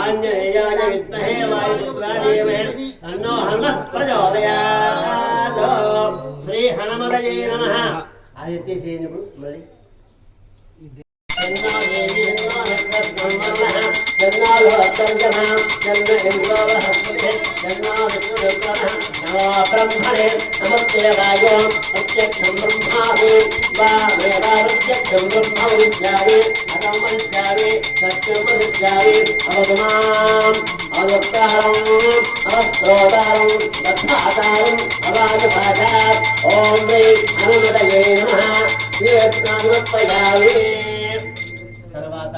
आंजनेयाय विद्महे वायुपुत्राय धीमहि तन्नो हनुमः प्रचोदयात्। श्री हनुमतये नमः। आदित्य सेनपुर मरि तन्नो देवी तन्नो तन्नो लोकंजनः तन्नो इंद्रवहस्पतिः तन्नो विष्णुदेवः नमो ब्रह्मणे नमस्ते वाय प्रत्यक्षं ब्रह्मादि वा वेदाप्रत्यक्षं ब्रह्म विद्यादि अहं विद्यादि सत्यं विद्यादि अवगमाम् अवक्तारम् अवस्तोतारम् तथातारम् अवाजभाषात् ॐ वै हनुमतये नमः। శ్రీరత్నానుపయామి తర్వాత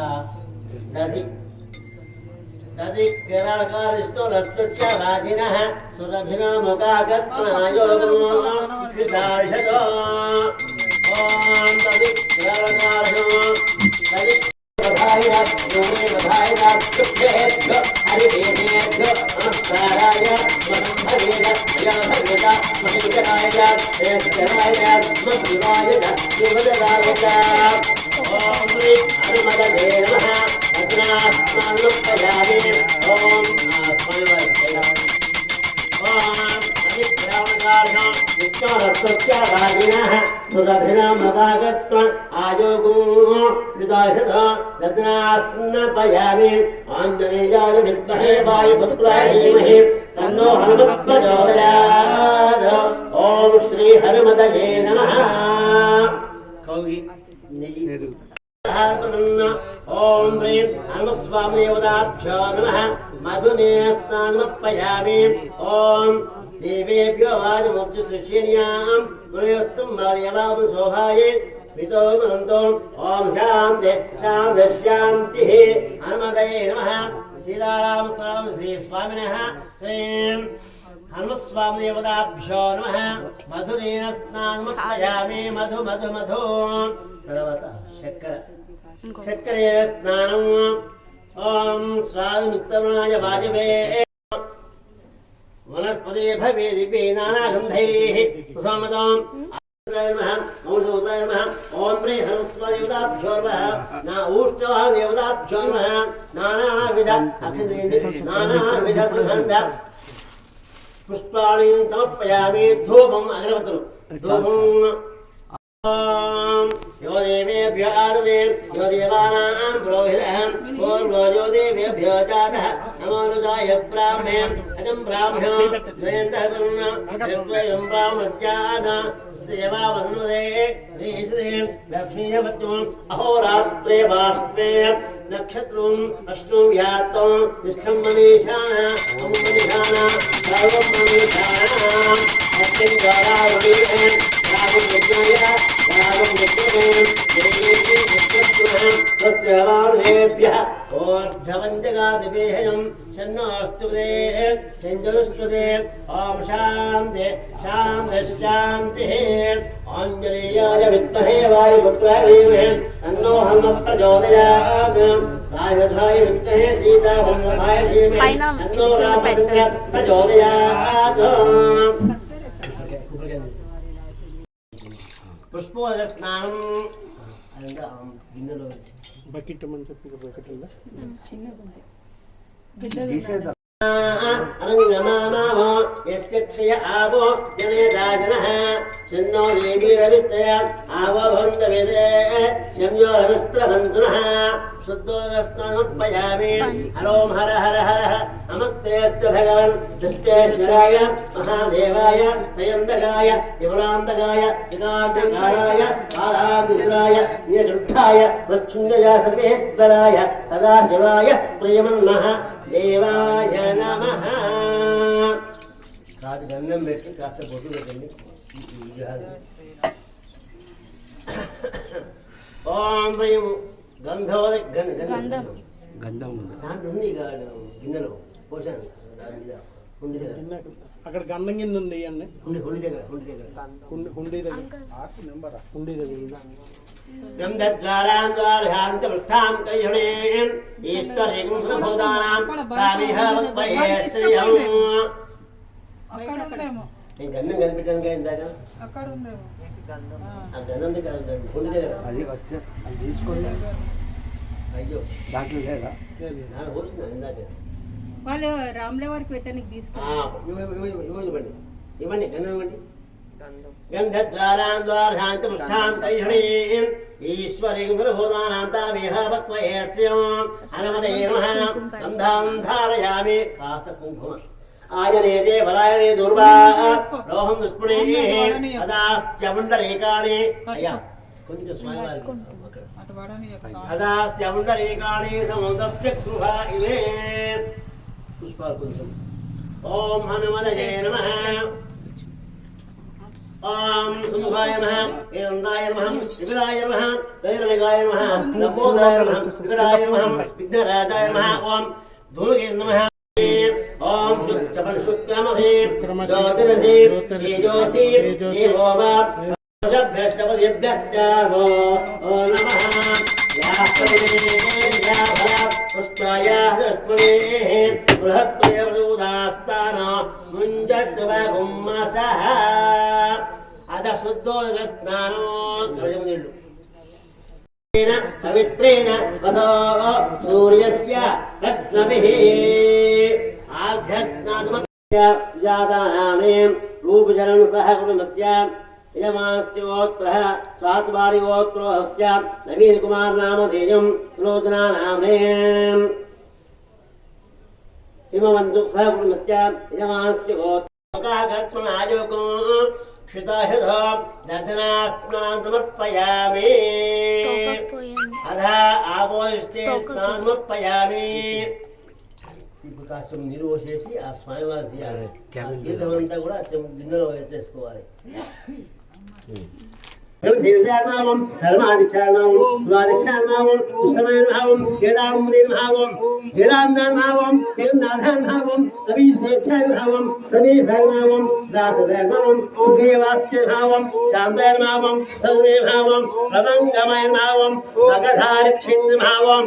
దది కేరళకారిష్టో రస్తస్య రాజినః సురభినముఖాగత్మనాయోగం విదార్శతో ఓం దది కేరళకారిష్టో దది బధాయ యోనే బధాయ శుభ్రేభ్యో హరిదేవేభ్యో నమస్కారాయ మధుభవేద యభవేద మహేంద్రాయ శ్రేష్ఠరాయ మధురాయ శుభదాయ ఓం శ్రీ హనుమతే నమః। रत्नास्मनुपयामि ओम आस्मैवैः ओम अनित्यावतारः विष्णुरत्नस्य भागिनः सुरभिनमगागत्व आयोगो विदाशत रत्नास्मनुपयामि आञ्जनेयाय विद्महे वायुपुत्राय धीमहि तन्नो हनुमः प्रचोदयात्। ओम श्री हनुमतये नमः। कौगी नेयि ओम ह्रीं हनुमस्वामिदेवताभ्यो नमः। मधुनेस्नानमर्पयामि ओम देवेभ्यो वाजमोक्षसृष्टिन्यां गुरुस्तुं मार्यवाम शोभाये वितो मदन्तो ओम शान्ति शान्ति शान्तिः। हनुमतये नमः। सीताराम स्वामी श्री स्वामिनः श्रीं हनुमस्वामिदेवताभ्यो नमः। मधुनेस्नानमर्पयामि मधु मधु मधु తర్వాత చక్కెర స్నానం ఓం స్వామిత్రమాయ వాజవే వనస్పతి భవేదిపి నానాగంధైః సుసమతం ఓం శ్రీ హనుమస్వామిదేవతాభ్యో నమః నా ఊష్ఠవాదేవతాభ్యో నమః నానావిధ నానావిధ సుగంధ పుష్పాణి సమర్పయామి ధూపం అగరవత్తులు ధూపం यो देवेभ्यो आदवे यो देवानां पुरोहितः पूर्वो यो देवेभ्यो जातः नमोनुजाय ब्राह्मे अजं ब्राह्म्यो जयन्तः यस्वयं ब्राह्मज्जात सेवावन्मदे देशदे लक्ष्मीयवत्वम् अहोरात्रे वाष्पे नक्षत्रम् अष्टोव्यात्तं निष्ठं मनीषाणा मनीषाणा सर्वं मनीषाणा सत्यं ज्वालावलीः रामं यज्ञाय सत्यवाणेभ्यः ऊर्ध्ववञ्जगादिवेहयं शन्नोऽस्तुते चन्दुष्टुते ॐ शान्ति शान्ति शान्तिः। आञ्जनेयाय विद्महे वायुपुत्राय धीमहि तन्नो हनुमः प्रचोदयात्। राजधाय विद्महे सीतावल्लभाय धीमहि तन्नो रामचन्द्रः प्रचोदयात्। పుష్పోదక స్నానం అదంతా గిన్నెలో బకెట్ మనం చెప్పి బకెట్ ఉందా చిన్నగా अरङ्गमामावो यस्य क्षय आवो जनेदाजनः शन्नो देवीरविष्टय आवो भवन्तवेदे शम्यो रविस्त्रबन्धुनः शुद्धोदकस्नानमुत्पयामि हरों हर हर हर नमस्तेऽस्तु भगवन् विश्वेश्वराय महादेवाय त्रयम्बकाय त्रिपुरान्तकाय एकाग्रकाराय बालाग्रसुराय नीलकण्ठाय वच्छुण्डय सर्वेश्वराय सदाशिवाय प्रियमन्मः देवाय नमः। కాదు గంధం పెట్టి కాస్త బొట్టు పెట్టండి. ఓం ప్రియం గంధోద గంధం గంధం దాంట్లో ఉంది గిన్నెలో పోసాను దాని మీద హుండీ దగ్గర అక్కడ గంధం కింద ఉంది అండి. హుండీ దగ్గర హుండీ దగ్గర హుండీ దగ్గర గంధద్వారాంద్వార్యాంతపృష్టాం కైహుణేం ఈశ్వరేం సభూతానాం తామిహ వక్వయే శ్రియం. నేను గంధం కనిపెట్టాను ఇందాక. ఆ గంధం దగ్గర హుండీ దగ్గర అది తీసుకోండి. అయ్యో దాంట్లో లేదా కూర్చున్నా ఇందాక. వాళ్ళు రాముల వారికి పెట్టడానికి ఇవ్వండి ఇవ్వండి గంధం ఇవ్వండి. గంధద్వారాంద్వార్యాంతపృష్టాం కైహుణేం ఈశ్వరేం సభూతానాం తామిహ వక్వయే శ్రియం. హనుమతే నమః. గంధం ధారయామి. కాస్త కుంకుమ ఆయనేదే వరాయణే దుర్వా రోహం దుష్పుణే అదాస్త్యముండరేకాణి. అయ్యా కొంచెం స్వామివారికి అదాస్త్యముండరేకాణి సముద్రస్య గృహ ఇవే పుష్పాలు కొంచెం. ఓం హనుమదయే నమః. ఓం సుముఖాయ నమః. ఏదందాయ నమః. వికటాయ నమః. దైర్ఘికాయ నమః. లంబోదరాయ నమః. వికటాయ నమః. విఘ్నరాజాయ నమః. ఓం ధూమకే నమః. ఓం శుక్రమధే జ్యోతిరధే తేజోసి దేవోమ శబ్దశ్చపదిభ్యశ్చ నమో నమః. పుష్పాయ పుష్పణే బృహత్పయ ప్రదూదాస్తాన ముంజద్వగుమ్మసః. అద శుద్ధోదక స్నానో నీళ్ళు పవిత్రేణ వసో సూర్యస్య రశ్మిభిః ఆధ్యస్నాతుమస్య జాతానామేం రూపజలం సహ కుటుంబస్య యజమానస్యోత్రః స్వాత్వారిగోత్రోహస్య నవీన్ కుమార్ నామధేయం సులోచనానామేం హిమవంతు సహ కుటుంబస్య యజమానస్య గోత్రోకాకర్మణాయోగం క్షితాహితో దర్శనాస్నానం సమర్పయామి. అధా ఆపోయిష్టే స్నానం సమర్పయామి. ఇప్పుడు కాస్త నీళ్ళు పోసేసి ఆ స్వామివారి తీయాలి. తీర్థమంతా కూడా గిన్నెలో వేసుకోవాలి. ధర్మావం ధర్మాధిక్షారణావం పురాధిక్షారణావం విశ్రమణావం వేదాంబుధిర్భావం వేదాంతాన్భావం జగన్నాథాన్భావం కవీశ్రేష్ఠాన్భావం ప్రవేశాన్భావం దాసధర్మం సుఖేవాస్యభావం శాంతైర్భావం సౌర్యభావం ప్రమంగమయర్భావం మగధారక్షేంద్రభావం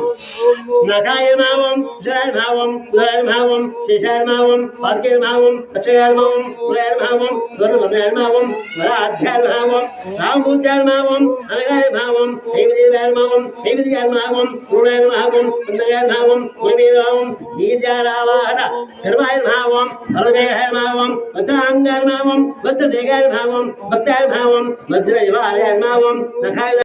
నఖాయర్భావం శరాయర్భావం ఉదయర్భావం శేషాయర్భావం పాదకేర్భావం అక్షయార్భావం పురయర్భావం స్వర్ణమయర్భావం వరాధ్యార్భావం రామభూతి భావం అనగాయర్భావం దైవదేవార్భావం దైవదీయార్భావం పూర్ణాయర్భావం పుణ్యగాయర్భావం పుణ్యమీర్భావం ఈర్యారావాహన ధర్మాయర్భావం సర్వదేహాయర్భావం వజ్రాంగాయర్భావం వజ్రదేగాయర్భావం భక్తాయర్భావం వజ్రనివారయర్భావం నఖాయ